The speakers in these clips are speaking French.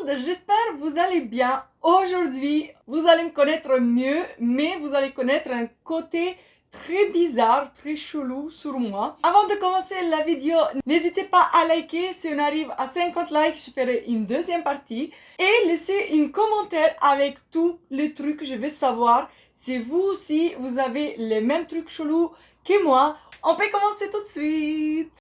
monde, j'espère que vous allez bien. Aujourd'hui, vous allez me connaître mieux, mais vous allez connaître un côté très bizarre, très chelou sur moi. Avant de commencer la vidéo, n'hésitez pas à liker. Si on arrive à 50 likes, je ferai une deuxième partie. Et laissez un commentaire avec tous les trucs que je veux savoir. Si vous aussi, vous avez les mêmes trucs chelous que moi, on peut commencer tout de suite.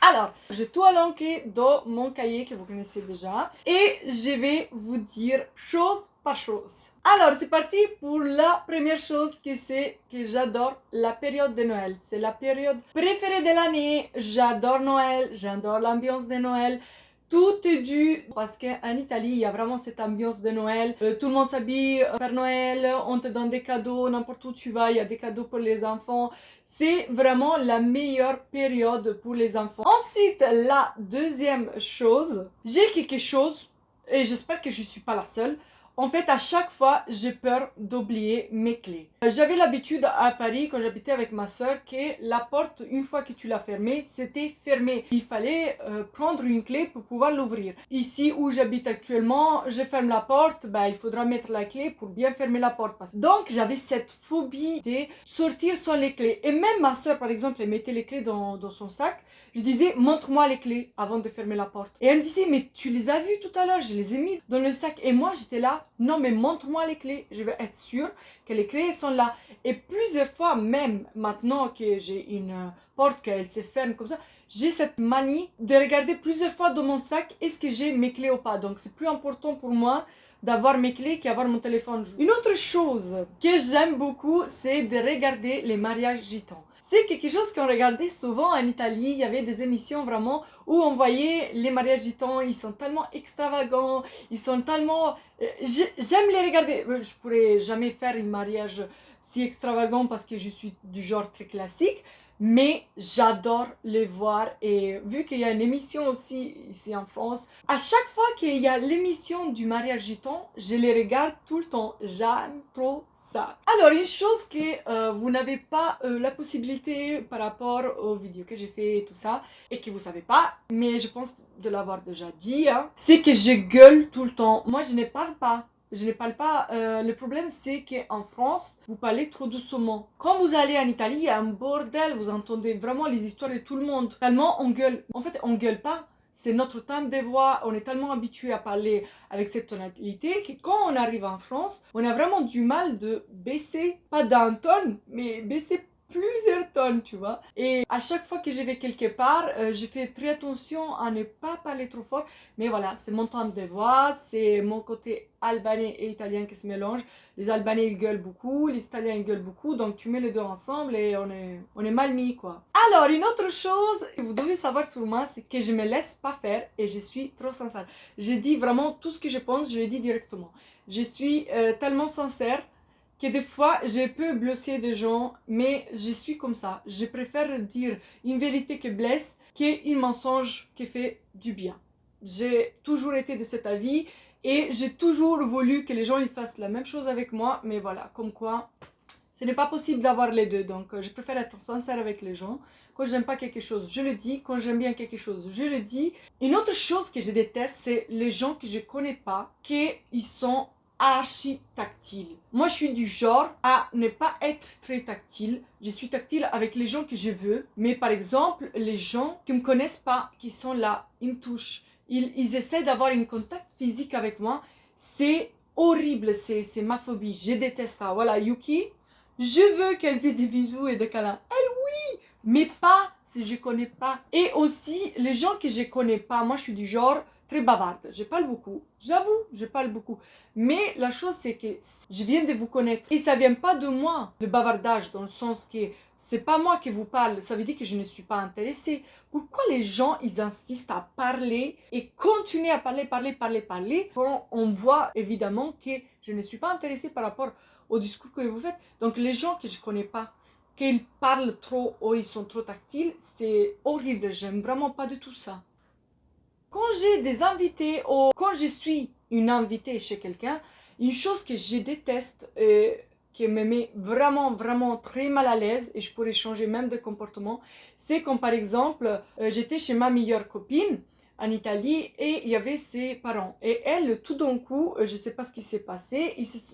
Alors, j'ai tout alanqué dans mon cahier que vous connaissez déjà et je vais vous dire chose par chose. Alors, c'est parti pour la première chose que c'est que j'adore la période de Noël. C'est la période préférée de l'année. J'adore Noël, j'adore l'ambiance de Noël. Tout est dû parce qu'en Italie, il y a vraiment cette ambiance de Noël. Tout le monde s'habille Père Noël, on te donne des cadeaux, n'importe où tu vas, il y a des cadeaux pour les enfants. C'est vraiment la meilleure période pour les enfants. Ensuite, la deuxième chose, j'ai quelque chose, et j'espère que je ne suis pas la seule. En fait, à chaque fois, j'ai peur d'oublier mes clés. J'avais l'habitude à Paris, quand j'habitais avec ma soeur, que la porte, une fois que tu l'as fermée, c'était fermé. Il fallait prendre une clé pour pouvoir l'ouvrir. Ici où j'habite actuellement, je ferme la porte, il faudra mettre la clé pour bien fermer la porte. Donc, j'avais cette phobie de sortir sans les clés. Et même ma soeur, par exemple, elle mettait les clés dans son sac. Je disais, montre-moi les clés avant de fermer la porte. Et elle me disait, mais tu les as vues tout à l'heure, je les ai mis dans le sac. Et moi, j'étais là, non, mais montre-moi les clés. Je veux être sûre que les clés sont là. Et plusieurs fois, même maintenant que j'ai une porte qu'elle se ferme comme ça, j'ai cette manie de regarder plusieurs fois dans mon sac, est-ce que j'ai mes clés ou pas. Donc, c'est plus important pour moi d'avoir mes clés qu'avoir mon téléphone. Une autre chose que j'aime beaucoup, c'est de regarder les mariages gitans. C'est quelque chose qu'on regardait souvent en Italie. Il y avait des émissions vraiment où on voyait les mariages gitans. Ils sont tellement extravagants, ils sont tellement... J'aime les regarder. Je pourrais jamais faire un mariage si extravagant parce que je suis du genre très classique. Mais j'adore les voir et vu qu'il y a une émission aussi ici en France, à chaque fois qu'il y a l'émission du mariage gitan, je les regarde tout le temps. J'aime trop ça. Alors une chose que vous n'avez pas la possibilité par rapport aux vidéos que j'ai fait et tout ça, et que vous savez pas, mais je pense de l'avoir déjà dit, c'est que je gueule tout le temps. Moi je ne parle pas. Je ne parle pas. Le problème, c'est qu'en France, vous parlez trop doucement. Quand vous allez en Italie, il y a un bordel. Vous entendez vraiment les histoires de tout le monde. Tellement on gueule. En fait, on gueule pas. C'est notre timbre de voix. On est tellement habitué à parler avec cette tonalité que quand on arrive en France, on a vraiment du mal de baisser, pas d'un ton, mais baisser plusieurs tonnes, tu vois. Et à chaque fois que je vais quelque part, je fais très attention à ne pas parler trop fort. Mais voilà, c'est mon timbre de voix, c'est mon côté albanais et italien qui se mélangent. Les Albanais, ils gueulent beaucoup, les Italiens, ils gueulent beaucoup. Donc tu mets les deux ensemble et on est mal mis, quoi. Alors, une autre chose que vous devez savoir sur moi, c'est que je me laisse pas faire et je suis trop sincère. Je dis vraiment tout ce que je pense, je le dis directement. Je suis tellement sincère que des fois, je peux blesser des gens, mais je suis comme ça. Je préfère dire une vérité qui blesse qu'un mensonge qui fait du bien. J'ai toujours été de cet avis et j'ai toujours voulu que les gens ils fassent la même chose avec moi, mais voilà, comme quoi, ce n'est pas possible d'avoir les deux. Donc, je préfère être sincère avec les gens. Quand j'aime pas quelque chose, je le dis. Quand j'aime bien quelque chose, je le dis. Une autre chose que je déteste, c'est les gens que je connais pas, qu'ils sont archi tactile. Moi, je suis du genre à ne pas être très tactile. Je suis tactile avec les gens que je veux. Mais par exemple, les gens qui me connaissent pas, qui sont là, ils me touchent. Ils essaient d'avoir un contact physique avec moi. C'est horrible, c'est ma phobie. Je déteste ça. Voilà, Yuki, je veux qu'elle fait des bisous et des câlins. Elle, oui, mais pas si je connais pas. Et aussi, les gens que je connais pas, moi, je suis du genre très bavarde. Je parle beaucoup. J'avoue, je parle beaucoup. Mais la chose, c'est que je viens de vous connaître. Et ça vient pas de moi, le bavardage, dans le sens que c'est pas moi qui vous parle. Ça veut dire que je ne suis pas intéressée. Pourquoi les gens, ils insistent à parler et continuer à parler quand on voit évidemment que je ne suis pas intéressée par rapport au discours que vous faites. Donc les gens que je connais pas, qu'ils parlent trop ou ils sont trop tactiles, c'est horrible. J'aime vraiment pas du tout ça. Quand j'ai des invités ou quand je suis une invitée chez quelqu'un, une chose que je déteste, qui me met vraiment très mal à l'aise et je pourrais changer même de comportement, c'est quand par exemple, j'étais chez ma meilleure copine en Italie et il y avait ses parents. Et elle, tout d'un coup, je ne sais pas ce qui s'est passé,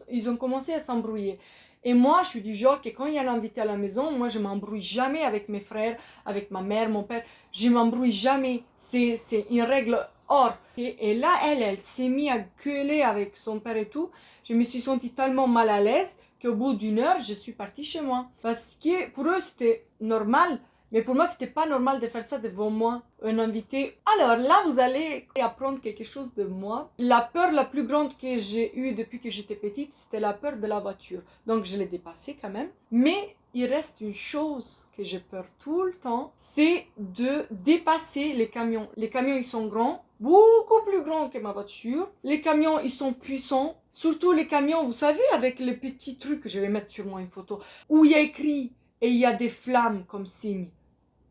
ils ont commencé à s'embrouiller. Et moi, je suis du genre que quand il y a l'invité à la maison, moi, je m'embrouille jamais avec mes frères, avec ma mère, mon père. Je m'embrouille jamais. C'est une règle hors. Et là, elle s'est mise à gueuler avec son père et tout. Je me suis sentie tellement mal à l'aise qu'au bout d'une heure, je suis partie chez moi. Parce que pour eux, c'était normal. Mais pour moi, c'était pas normal de faire ça devant moi, un invité. Alors là, vous allez apprendre quelque chose de moi. La peur la plus grande que j'ai eue depuis que j'étais petite, c'était la peur de la voiture. Donc je l'ai dépassée quand même. Mais il reste une chose que j'ai peur tout le temps, c'est de dépasser les camions. Les camions, ils sont grands, beaucoup plus grands que ma voiture. Les camions, ils sont puissants. Surtout les camions, vous savez, avec les petits trucs, je vais mettre sur moi une photo, où il y a écrit et il y a des flammes comme signe.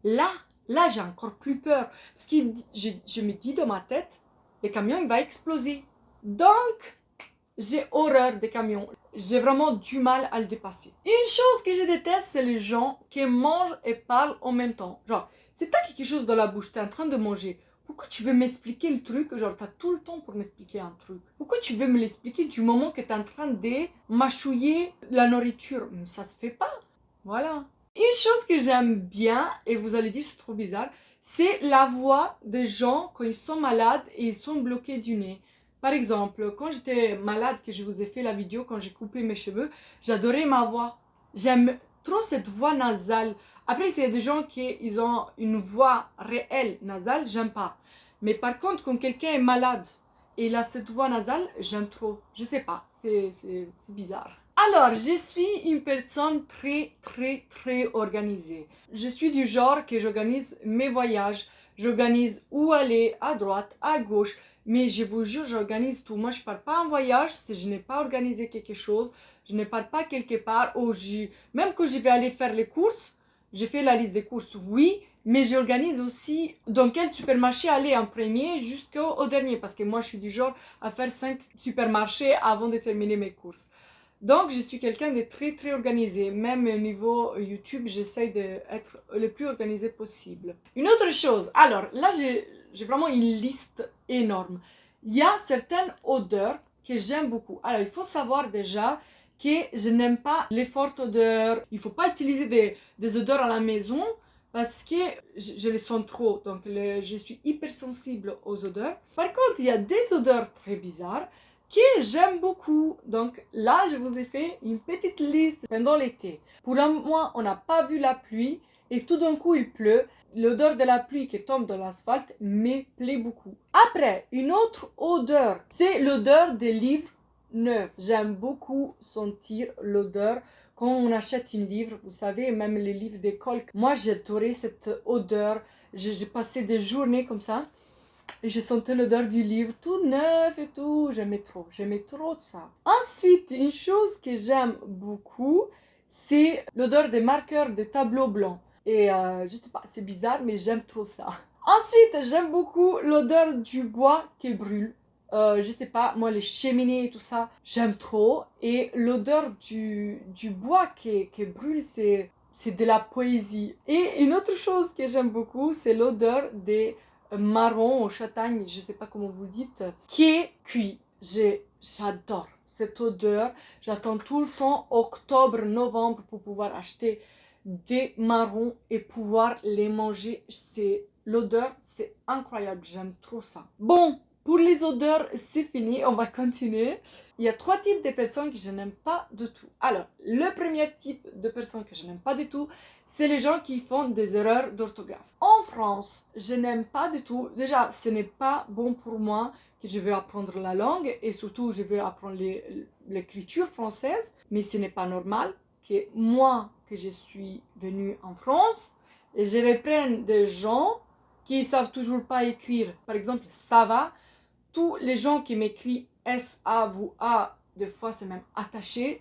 Là, j'ai encore plus peur. Parce que je me dis dans ma tête, le camion, il va exploser. Donc, j'ai horreur des camions. J'ai vraiment du mal à le dépasser. Une chose que je déteste, c'est les gens qui mangent et parlent en même temps. Genre, c'est t'as quelque chose dans la bouche, t'es en train de manger. Pourquoi tu veux m'expliquer le truc? Genre, t'as tout le temps pour m'expliquer un truc. Pourquoi tu veux me l'expliquer du moment que t'es en train de mâchouiller la nourriture? Ça se fait pas. Voilà. Une chose que j'aime bien, et vous allez dire c'est trop bizarre, c'est la voix des gens quand ils sont malades et ils sont bloqués du nez. Par exemple, quand j'étais malade, que je vous ai fait la vidéo quand j'ai coupé mes cheveux, j'adorais ma voix. J'aime trop cette voix nasale. Après, s'il y a des gens qui ils ont une voix réelle nasale, j'aime pas. Mais par contre, quand quelqu'un est malade et il a cette voix nasale, j'aime trop. Je sais pas, c'est bizarre. Alors, je suis une personne très organisée. Je suis du genre que j'organise mes voyages, j'organise où aller, à droite, à gauche, mais je vous jure, j'organise tout. Moi, je pars pas en voyage si je n'ai pas organisé quelque chose, je ne pars pas quelque part, même quand je vais aller faire les courses, j'ai fait la liste des courses, oui, mais j'organise aussi dans quel supermarché aller en premier jusqu'au dernier, parce que moi, je suis du genre à faire 5 supermarchés avant de terminer mes courses. Donc, je suis quelqu'un de très organisé. Même au niveau YouTube, j'essaie d'être le plus organisé possible. Une autre chose, alors là, j'ai vraiment une liste énorme. Il y a certaines odeurs que j'aime beaucoup. Alors, il faut savoir déjà que je n'aime pas les fortes odeurs. Il ne faut pas utiliser des odeurs à la maison parce que je les sens trop. Donc, je suis hypersensible aux odeurs. Par contre, il y a des odeurs très bizarres que j'aime beaucoup. Donc là, je vous ai fait une petite liste pendant l'été. Pour un mois, on n'a pas vu la pluie et tout d'un coup, il pleut. L'odeur de la pluie qui tombe dans l'asphalte me plaît beaucoup. Après, une autre odeur, c'est l'odeur des livres neufs. J'aime beaucoup sentir l'odeur quand on achète un livre, vous savez, même les livres d'école. Moi, j'adorais cette odeur. J'ai passé des journées comme ça. Et je sentais l'odeur du livre tout neuf et tout. J'aimais trop de ça. Ensuite, une chose que j'aime beaucoup, c'est l'odeur des marqueurs des tableaux blancs. Et je sais pas, c'est bizarre, mais j'aime trop ça. Ensuite, j'aime beaucoup l'odeur du bois qui brûle. Je sais pas, moi les cheminées et tout ça, j'aime trop. Et l'odeur du bois qui brûle, c'est de la poésie. Et une autre chose que j'aime beaucoup, c'est l'odeur des marron ou châtaigne, je sais pas comment vous le dites, qui est cuit. J'adore cette odeur. J'attends tout le temps octobre, novembre pour pouvoir acheter des marrons et pouvoir les manger. L'odeur, c'est incroyable. J'aime trop ça. Bon, pour les odeurs, c'est fini. On va continuer. Il y a 3 types de personnes que je n'aime pas du tout. Alors, le premier type de personnes que je n'aime pas du tout, c'est les gens qui font des erreurs d'orthographe. En France, je n'aime pas du tout. Déjà, ce n'est pas bon pour moi que je veux apprendre la langue et surtout, je veux apprendre l'écriture française. Mais ce n'est pas normal que moi, que je suis venue en France, et je reprenne des gens qui ne savent toujours pas écrire. Par exemple, ça va. Tous les gens qui m'écrivent S-A-V-A, des fois c'est même attaché.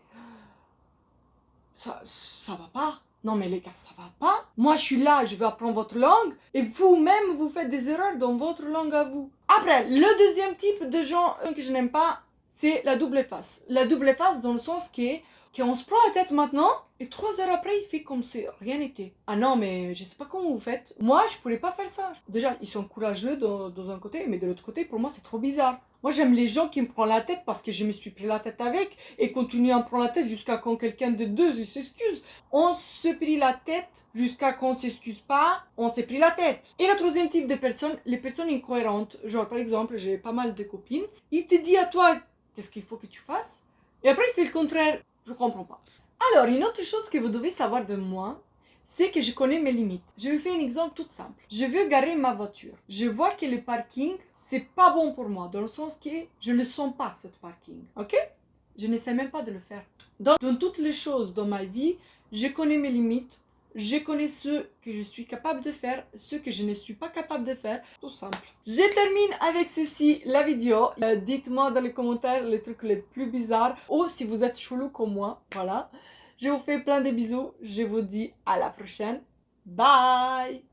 Ça va pas. Non mais les gars, ça va pas. Moi je suis là, je veux apprendre votre langue et vous-même vous faites des erreurs dans votre langue à vous. Après, le deuxième type de gens que je n'aime pas, c'est la double face. La double face dans le sens que qu'on se prend la tête maintenant et 3 heures après il fait comme si rien n'était. Ah non mais je sais pas comment vous faites. Moi je pourrais pas faire ça. Déjà ils sont courageux dans un côté, mais de l'autre côté pour moi c'est trop bizarre. Moi j'aime les gens qui me prennent la tête parce que je me suis pris la tête avec et continuent à me prendre la tête jusqu'à quand quelqu'un de deux s'excuse. On se prit la tête jusqu'à quand on s'excuse pas, on s'est pris la tête. Et le troisième type de personnes, les personnes incohérentes. Genre par exemple j'ai pas mal de copines, il te dit à toi qu'est-ce qu'il faut que tu fasses et après il fait le contraire. Je comprends pas. Alors, une autre chose que vous devez savoir de moi, c'est que je connais mes limites. Je vais faire un exemple tout simple. Je veux garer ma voiture. Je vois que le parking, c'est pas bon pour moi, dans le sens que je ne sens pas, ce parking. Ok? Je n'essaie même pas de le faire. Dans toutes les choses dans ma vie, je connais mes limites. Je connais ce que je suis capable de faire, ce que je ne suis pas capable de faire, tout simple. Je termine avec ceci la vidéo. Dites-moi dans les commentaires les trucs les plus bizarres ou si vous êtes chelou comme moi, voilà. Je vous fais plein de bisous, je vous dis à la prochaine. Bye!